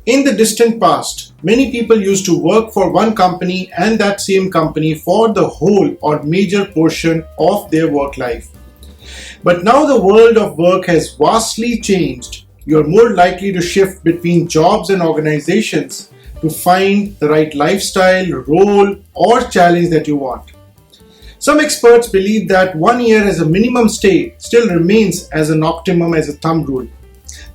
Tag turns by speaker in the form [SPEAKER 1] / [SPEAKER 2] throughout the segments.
[SPEAKER 1] In the distant past, many people used to work for one company and that same company for the whole or major portion of their work life. But now the world of work has vastly changed. You're more likely to shift between jobs and organizations to find the right lifestyle, role, or challenge that you want. Some experts believe that 1 year as a minimum stay still remains as an optimum as a thumb rule.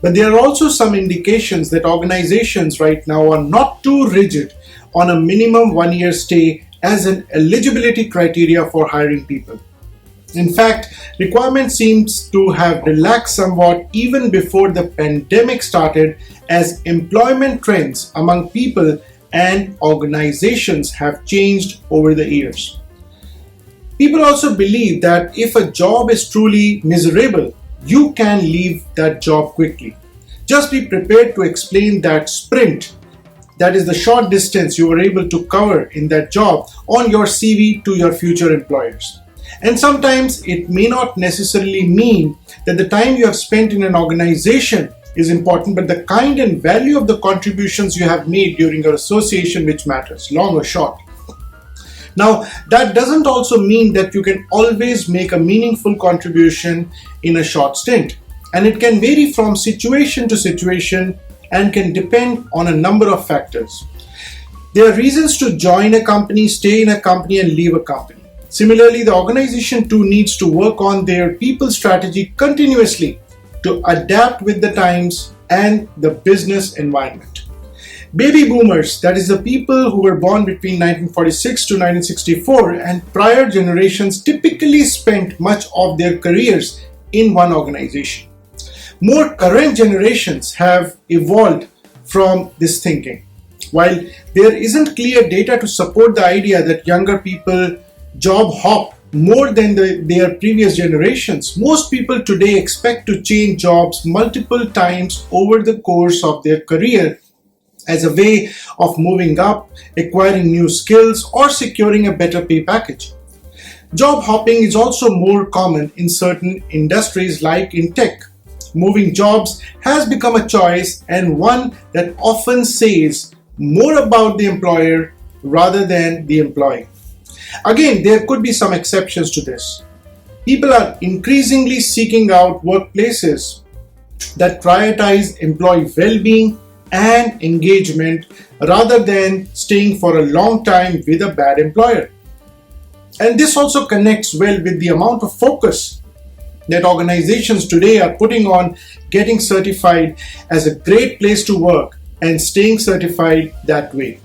[SPEAKER 1] But there are also some indications that organizations right now are not too rigid on a minimum 1 year stay as an eligibility criteria for hiring people. In fact, requirements seems to have relaxed somewhat even before the pandemic started, as employment trends among people and organizations have changed over the years. People also believe that if a job is truly miserable, you can leave that job quickly. Just be prepared to explain that sprint, that is the short distance you were able to cover in that job, on your CV to your future employers. And sometimes it may not necessarily mean that the time you have spent in an organization is important, but the kind and value of the contributions you have made during your association which matters, long or short. Now, that doesn't also mean that you can always make a meaningful contribution in a short stint. And it can vary from situation to situation and can depend on a number of factors. There are reasons to join a company, stay in a company, and leave a company. Similarly, the organization too needs to work on their people strategy continuously to adapt with the times and the business environment. Baby boomers, that is the people who were born between 1946 to 1964 and prior generations, typically spent much of their careers in one organization. More current generations have evolved from this thinking. While there isn't clear data to support the idea that younger people job hop more than their previous generations, most people today expect to change jobs multiple times over the course of their career as a way of moving up, acquiring new skills, or securing a better pay package. Job hopping is also more common in certain industries like in tech. Moving jobs has become a choice, and one that often says more about the employer rather than the employee. Again, there could be some exceptions to this. People are increasingly seeking out workplaces that prioritize employee well-being and engagement rather than staying for a long time with a bad employer. And this also connects well with the amount of focus that organizations today are putting on getting certified as a great place to work and staying certified that way.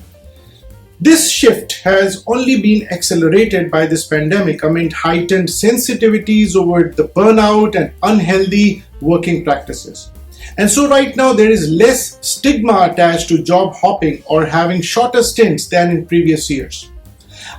[SPEAKER 1] This shift has only been accelerated by this pandemic amid heightened sensitivities over the burnout and unhealthy working practices. And so right now there is less stigma attached to job hopping or having shorter stints than in previous years.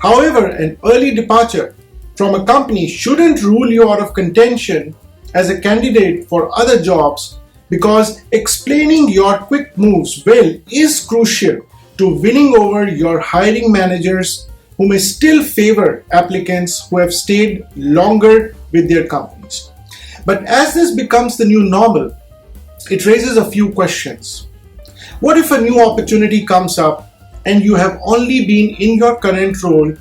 [SPEAKER 1] However, an early departure from a company shouldn't rule you out of contention as a candidate for other jobs, because explaining your quick moves well is crucial to winning over your hiring managers, who may still favor applicants who have stayed longer with their companies. But as this becomes the new normal, it raises a few questions. What if a new opportunity comes up and you have only been in your current role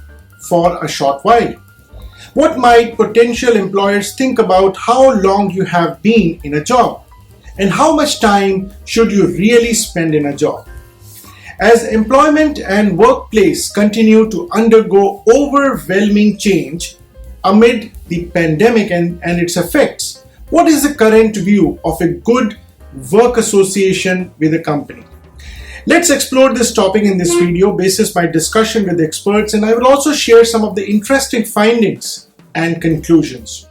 [SPEAKER 1] for a short while? What might potential employers think about how long you have been in a job? And how much time should you really spend in a job? As employment and workplace continue to undergo overwhelming change amid the pandemic and its effects, what is the current view of a good work association with a company? Let's explore this topic in this video basis my discussion with experts, and I will also share some of the interesting findings and conclusions.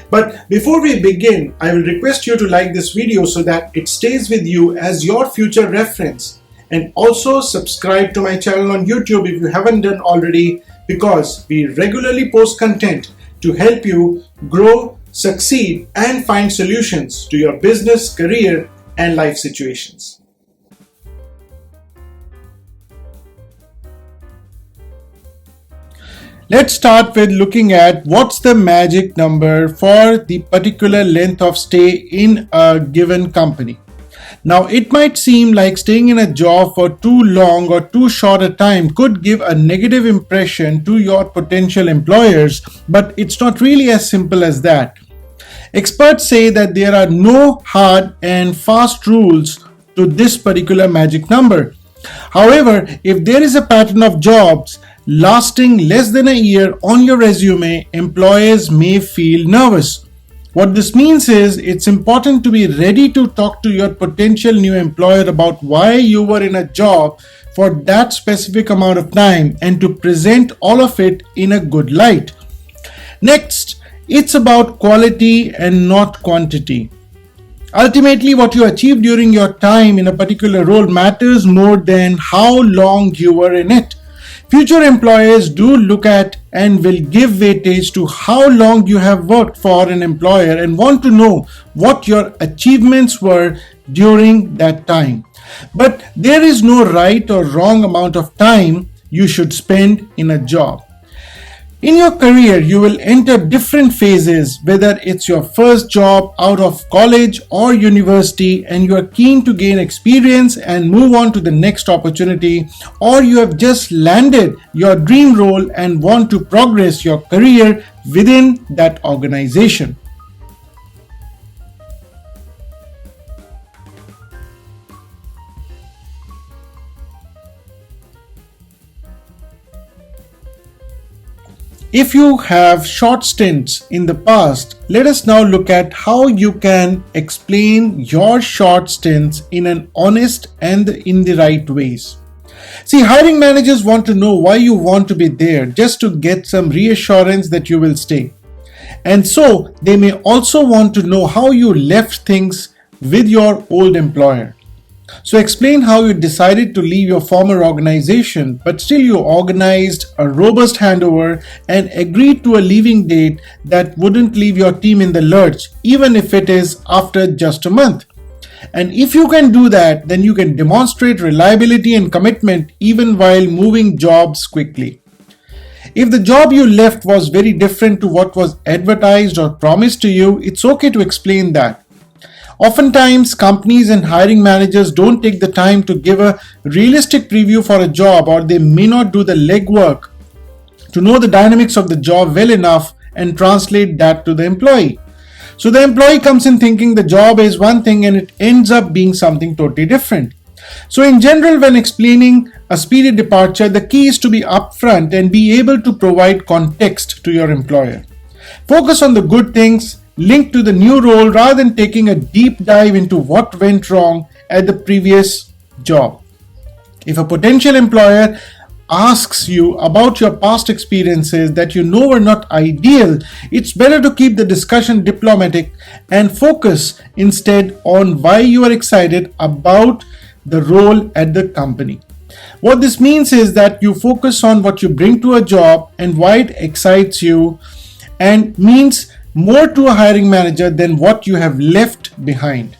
[SPEAKER 1] But before we begin, I will request you to like this video so that it stays with you as your future reference, and also subscribe to my channel on YouTube if you haven't done already, because we regularly post content to help you grow, succeed, and find solutions to your business, career, and life situations. Let's start with looking at what's the magic number for the particular length of stay in a given company. Now, it might seem like staying in a job for too long or too short a time could give a negative impression to your potential employers, but it's not really as simple as that. Experts say that there are no hard and fast rules to this particular magic number. However, if there is a pattern of jobs lasting less than a year on your resume, employers may feel nervous. What this means is it's important to be ready to talk to your potential new employer about why you were in a job for that specific amount of time and to present all of it in a good light. Next, it's about quality and not quantity. Ultimately, what you achieve during your time in a particular role matters more than how long you were in it. Future employers do look at and will give weightage to how long you have worked for an employer and want to know what your achievements were during that time. But there is no right or wrong amount of time you should spend in a job. In your career, you will enter different phases, whether it's your first job out of college or university and you are keen to gain experience and move on to the next opportunity, or you have just landed your dream role and want to progress your career within that organization. If you have short stints in the past, let us now look at how you can explain your short stints in an honest and in the right ways. See, hiring managers want to know why you want to be there just to get some reassurance that you will stay. And so they may also want to know how you left things with your old employer. So explain how you decided to leave your former organization, but still you organized a robust handover and agreed to a leaving date that wouldn't leave your team in the lurch, even if it is after just a month. And if you can do that, then you can demonstrate reliability and commitment even while moving jobs quickly. If the job you left was very different to what was advertised or promised to you, it's okay to explain that. Oftentimes, companies and hiring managers don't take the time to give a realistic preview for a job, or they may not do the legwork to know the dynamics of the job well enough and translate that to the employee. So the employee comes in thinking the job is one thing and it ends up being something totally different. So in general, when explaining a speedy departure, the key is to be upfront and be able to provide context to your employer. Focus on the good things linked to the new role rather than taking a deep dive into what went wrong at the previous job. If a potential employer asks you about your past experiences that you know were not ideal, it's better to keep the discussion diplomatic and focus instead on why you are excited about the role at the company. What this means is that you focus on what you bring to a job and why it excites you, and means more to a hiring manager than what you have left behind.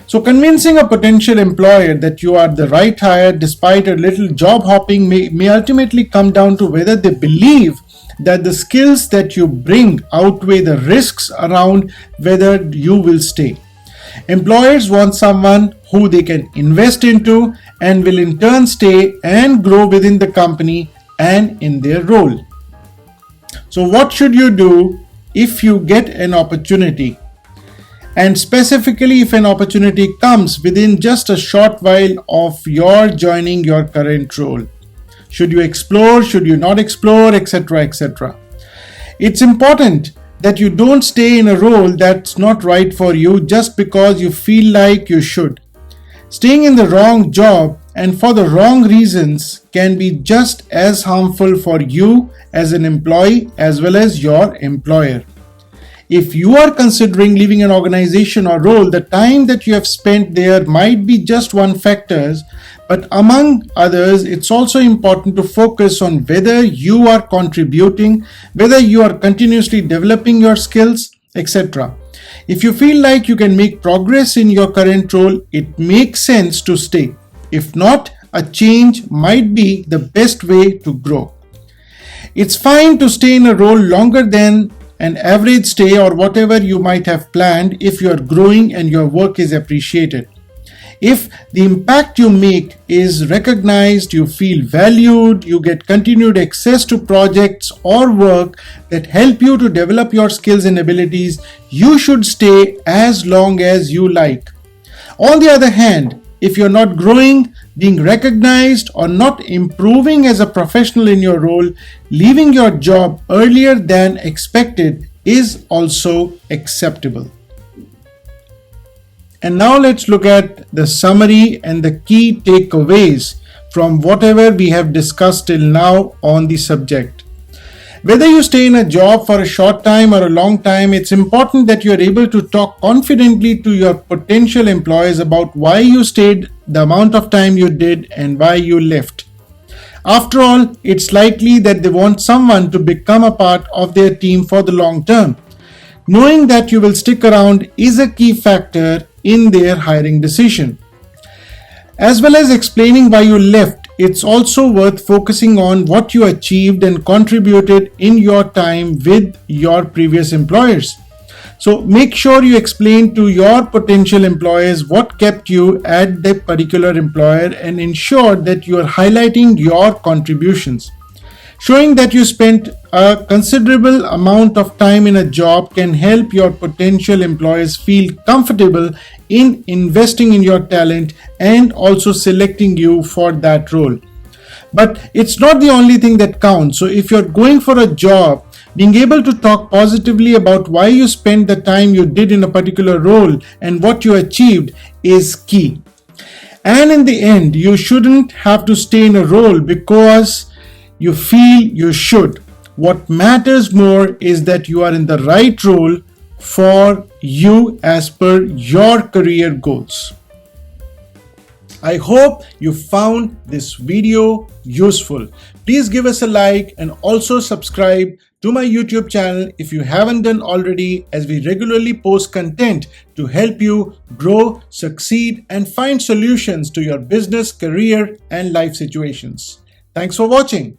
[SPEAKER 1] So convincing a potential employer that you are the right hire despite a little job hopping may ultimately come down to whether they believe that the skills that you bring outweigh the risks around whether you will stay. Employers want someone who they can invest into and will in turn stay and grow within the company and in their role. So what should you do if you get an opportunity? And specifically if an opportunity comes within just a short while of your joining your current role. Should you explore? Should you not explore? Etc. etc. It's important that you don't stay in a role that's not right for you just because you feel like you should. Staying in the wrong job and for the wrong reasons can be just as harmful for you as an employee as well as your employer. If you are considering leaving an organization or role, the time that you have spent there might be just one factor, but among others, it's also important to focus on whether you are contributing, whether you are continuously developing your skills, etc. If you feel like you can make progress in your current role, it makes sense to stay. If not, a change might be the best way to grow. It's fine to stay in a role longer than an average stay or whatever you might have planned if you are growing and your work is appreciated. If the impact you make is recognized, you feel valued, you get continued access to projects or work that help you to develop your skills and abilities, you should stay as long as you like. On the other hand, if you're not growing, being recognized, or not improving as a professional in your role, leaving your job earlier than expected is also acceptable. And now let's look at the summary and the key takeaways from whatever we have discussed till now on the subject. Whether you stay in a job for a short time or a long time, it's important that you are able to talk confidently to your potential employers about why you stayed the amount of time you did and why you left. After all, it's likely that they want someone to become a part of their team for the long term. Knowing that you will stick around is a key factor in their hiring decision. As well as explaining why you left, it's also worth focusing on what you achieved and contributed in your time with your previous employers. So make sure you explain to your potential employers what kept you at that particular employer and ensure that you are highlighting your contributions. Showing that you spent a considerable amount of time in a job can help your potential employers feel comfortable in investing in your talent and also selecting you for that role. But it's not the only thing that counts. So if you're going for a job, being able to talk positively about why you spent the time you did in a particular role and what you achieved is key. And in the end, you shouldn't have to stay in a role because you feel you should. What matters more is that you are in the right role for you as per your career goals. I hope you found this video useful. Please give us a like and also subscribe to my YouTube channel if you haven't done already, as we regularly post content to help you grow, succeed, and find solutions to your business, career, and life situations. Thanks for watching.